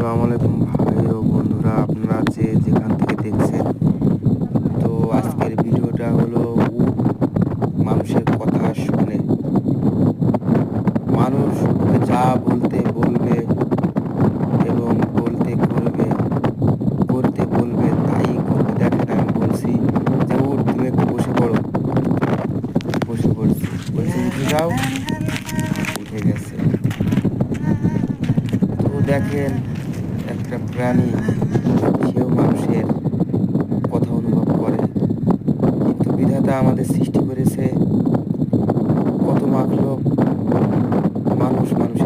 আসসালামু আলাইকুম ভাই ও বন্ধুরা, আপনারা যে যেখান থেকে দেখছেন। তো আজকের ভিডিওটা হলো উট মানুষের কথা শুনে। মানুষ ওকে যা বলতে বলবে এবং বলতে করবে, করতে বলবে তাই করবে। দেখেন, আমি বলছি যে উট তুমি একটু বসে পড়ো, বসে পড়ছি, বলছি উঠে যাও, উঠে গেছে। তো দেখেন, একটা প্রাণী, সেও মানুষের কথা অনুভব করে। কিন্তু বিধাতা আমাদের সৃষ্টি করেছে কত মাখলুক, মানুষের